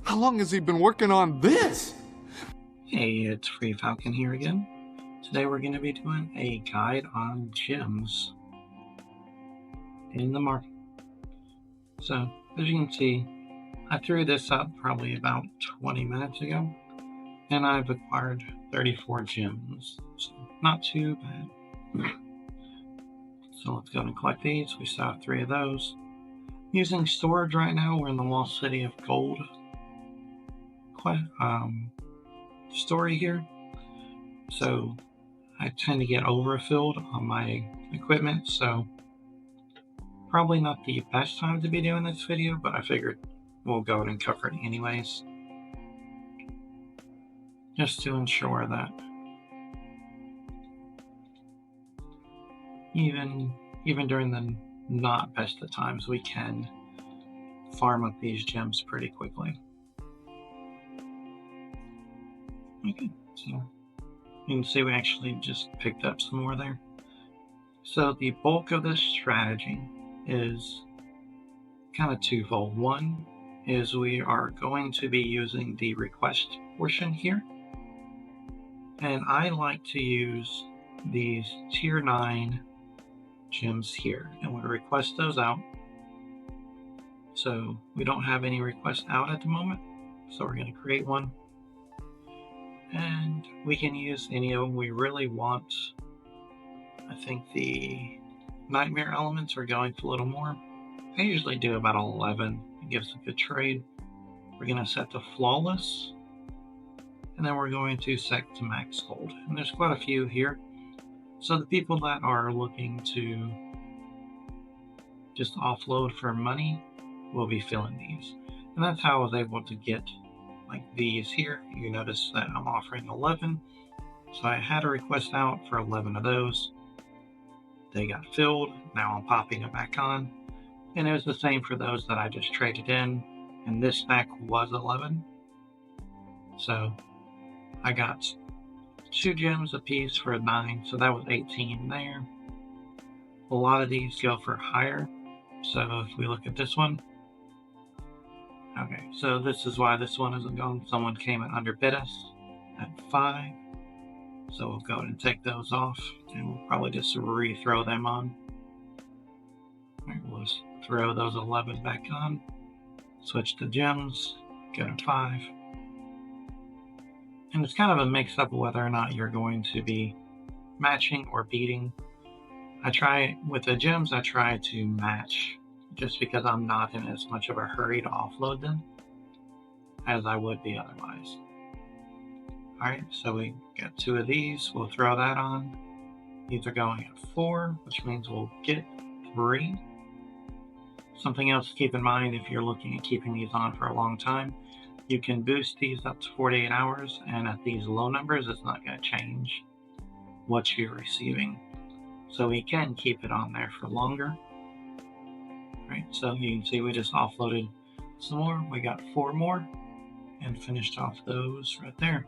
How long has he been working on this? Hey, it's Free Falcon here again. Today we're going to be doing a guide on gems in the market. So, as you can see, I threw this up probably about 20 minutes ago, and I've acquired 34 gems, so not too bad. So let's go and collect these. We still have 3 of those. Using storage right now, we're in the Lost City of Gold story here. So I tend to get overfilled on my equipment, so probably not the best time to be doing this video, but I figured we'll go ahead and cover it anyways, just to ensure that even during the not best of times, we can farm up these gems pretty quickly. Okay, so you can see we actually just picked up some more there. So the bulk of this strategy is kind of twofold. One is we are going to be using the request portion here, and I like to use these tier 9 gems here, and we'll request those out. So we don't have any requests out at the moment, so we're going to create one, and we can use any of them we really want. I think the nightmare elements are going for a little more. I usually do about 11. It gives a good trade. We're going to set to flawless, and then we're going to set to max gold. And there's quite a few here. So the people that are looking to just offload for money will be filling these. And that's how I was able to get like these here. You notice that I'm offering 11. So I had a request out for 11 of those. They got filled. Now I'm popping it back on. And it was the same for those that I just traded in. And this stack was 11. So I got 2 gems a piece for 9. So that was 18 there. A lot of these go for higher. So if we look at this one. Okay, so this is why this one isn't going. Someone came and underbid us at 5. So we'll go ahead and take those off, and we'll probably just re-throw them on. Alright, we'll just throw those 11 back on. Switch to gems, go to 5. And it's kind of a mix-up of whether or not you're going to be matching or beating. With the gems, I try to match, just because I'm not in as much of a hurry to offload them as I would be otherwise. Alright, so we got 2 of these. We'll throw that on. These are going at 4, which means we'll get 3. Something else to keep in mind if you're looking at keeping these on for a long time, you can boost these up to 48 hours, and at these low numbers, it's not going to change what you're receiving. So we can keep it on there for longer. Right, so you can see we just offloaded some more. We got 4 more and finished off those right there.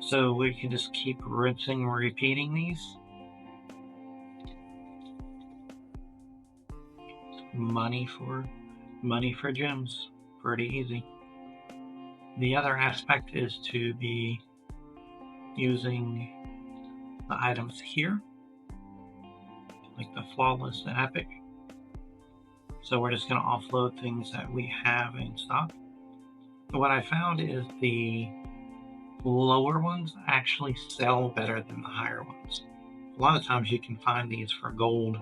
So we can just keep rinsing and repeating these. Money for gems. Pretty easy. The other aspect is to be using the items here, like the flawless and epic. So we're just going to offload things that we have in stock. But what I found is the lower ones actually sell better than the higher ones. A lot of times you can find these for gold,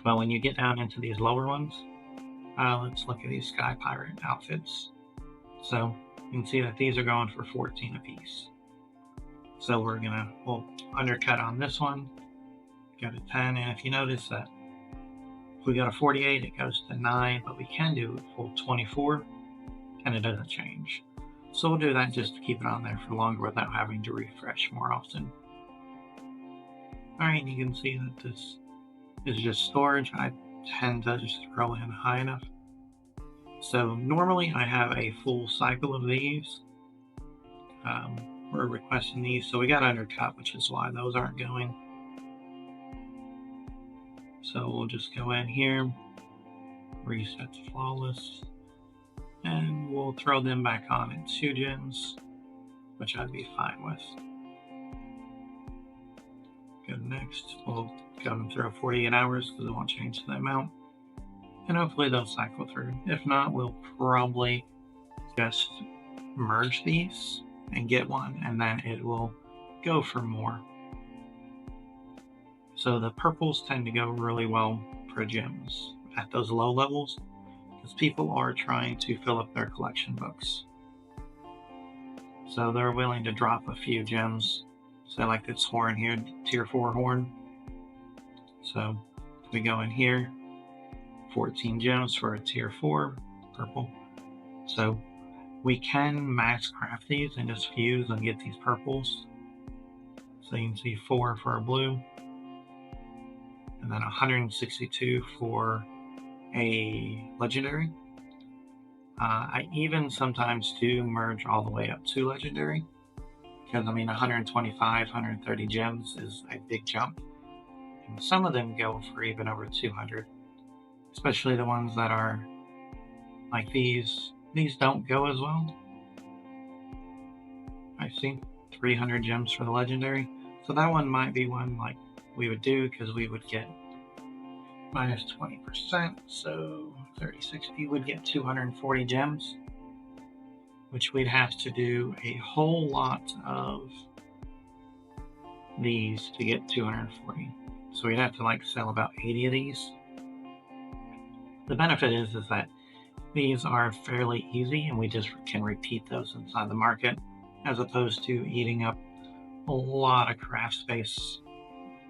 but when you get down into these lower ones, let's look at these Sky Pirate outfits. So you can see that these are going for 14 a piece. So we'll undercut on this one, go to 10, and if you notice that if we got a 48, it goes to 9, but we can do a full 24, and it doesn't change. So we'll do that just to keep it on there for longer without having to refresh more often. Alright, you can see that this is just storage. I tend to just throw in high enough. So normally I have a full cycle of these. We're requesting these, so we got undercut, which is why those aren't going. So we'll just go in here, reset to flawless, and we'll throw them back on at 2 gems, which I'd be fine with. Go next. We'll come and throw 48 hours because it won't change the amount. And hopefully they'll cycle through. If not, we'll probably just merge these and get one, and then it will go for more. So the purples tend to go really well for gems at those low levels because people are trying to fill up their collection books. So they're willing to drop a few gems. So like this horn here, tier 4 horn. So we go in here, 14 gems for a tier 4 purple. So we can max craft these and just fuse and get these purples. So you can see 4 for a blue, and then 162 for a legendary. I even sometimes do merge all the way up to legendary, because I mean 125, 130 gems is a big jump. And some of them go for even over 200, especially the ones that are like these. These don't go as well. I see 300 gems for the legendary. So that one might be one like we would do because we would get minus 20%. So 3060 would get 240 gems, which we'd have to do a whole lot of these to get 240. So we'd have to like sell about 80 of these. The benefit is that these are fairly easy and we just can repeat those inside the market, as opposed to eating up a lot of craft space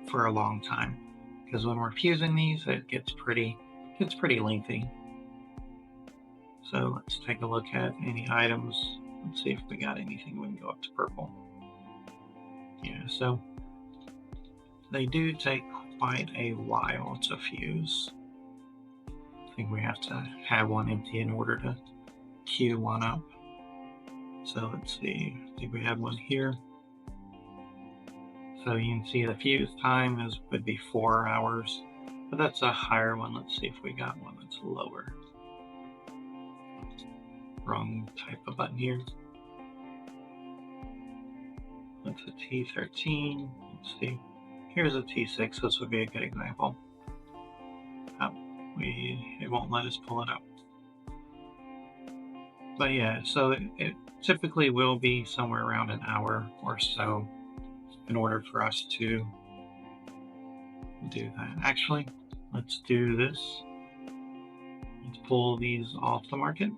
for a long time. Because when we're fusing these, it gets pretty lengthy. So let's take a look at any items. Let's see if we got anything. We can go up to purple. Yeah, so they do take quite a while to fuse. I think we have to have one empty in order to queue one up. So let's see, I think we have one here. So you can see the fuse time would be 4 hours, but that's a higher one. Let's see if we got one that's lower. Wrong type of button here. That's a T13. Let's see. Here's a T6. This would be a good example. It won't let us pull it up. But yeah, so it typically will be somewhere around an hour or so in order for us to do that. Actually, let's do this. Let's pull these off the market.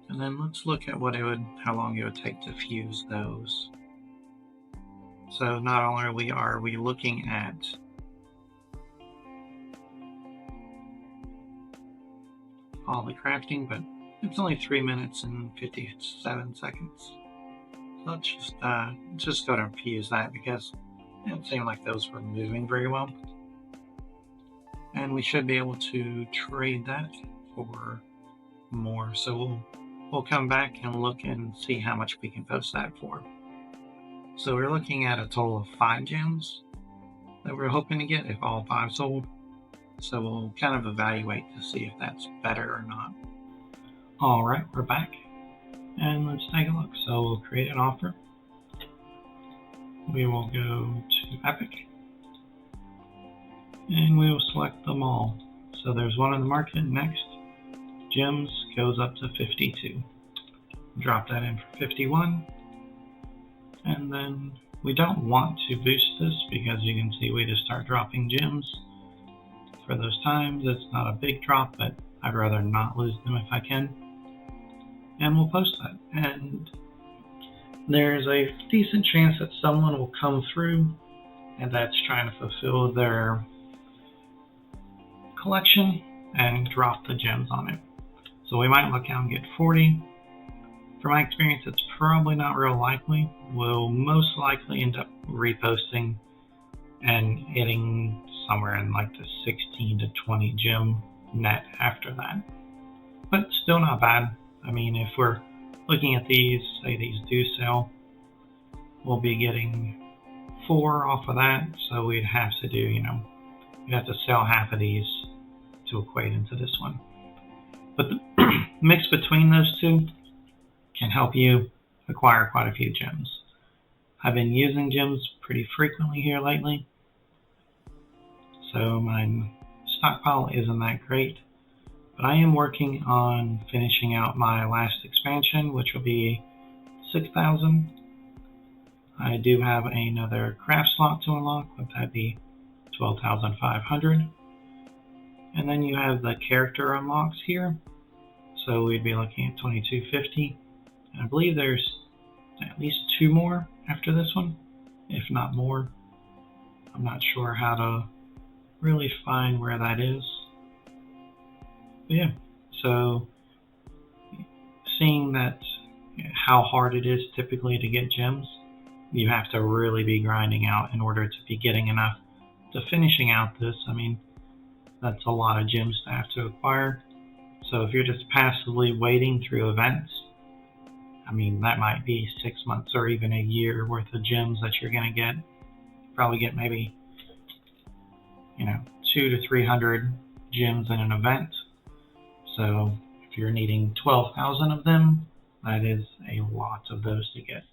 And then let's look at how long it would take to fuse those. So not only are we looking at all the crafting, but it's only 3 minutes and 57 seconds. So let's just go and fuse that because it didn't seem like those were moving very well. And we should be able to trade that for more. So we'll come back and look and see how much we can post that for. So we're looking at a total of 5 gems that we're hoping to get if all 5 sold. So we'll kind of evaluate to see if that's better or not. Alright, we're back. And let's take a look. So we'll create an offer. We will go to Epic. And we will select them all. So there's one in the market. Next, gems goes up to 52. Drop that in for 51. And then we don't want to boost this because you can see we just start dropping gems. For those times, it's not a big drop, but I'd rather not lose them if I can. And we'll post that. And there's a decent chance that someone will come through and that's trying to fulfill their collection and drop the gems on it. So we might look out and get 40. From my experience, it's probably not real likely. We'll most likely end up reposting and hitting somewhere in like the 16 to 20 gem net after that. But still not bad. I mean, if we're looking at these, say these do sell, we'll be getting 4 off of that. So we'd have to do, we'd have to sell half of these to equate into this one. But the mix between those two can help you acquire quite a few gems. I've been using gems pretty frequently here lately, so my stockpile isn't that great, but I am working on finishing out my last expansion, which will be 6,000. I do have another craft slot to unlock, but that'd be 12,500. And then you have the character unlocks here, so we'd be looking at 2250. And I believe there's at least 2 more after this one, if not more. I'm not sure how to really find where that is. But yeah, so seeing that how hard it is typically to get gems, you have to really be grinding out in order to be getting enough to finishing out this. I mean, that's a lot of gems to have to acquire. So if you're just passively waiting through events, I mean, that might be 6 months or even a year worth of gems that you're going to get. Probably get maybe, 200 to 300 gems in an event. So if you're needing 12,000 of them, that is a lot of those to get.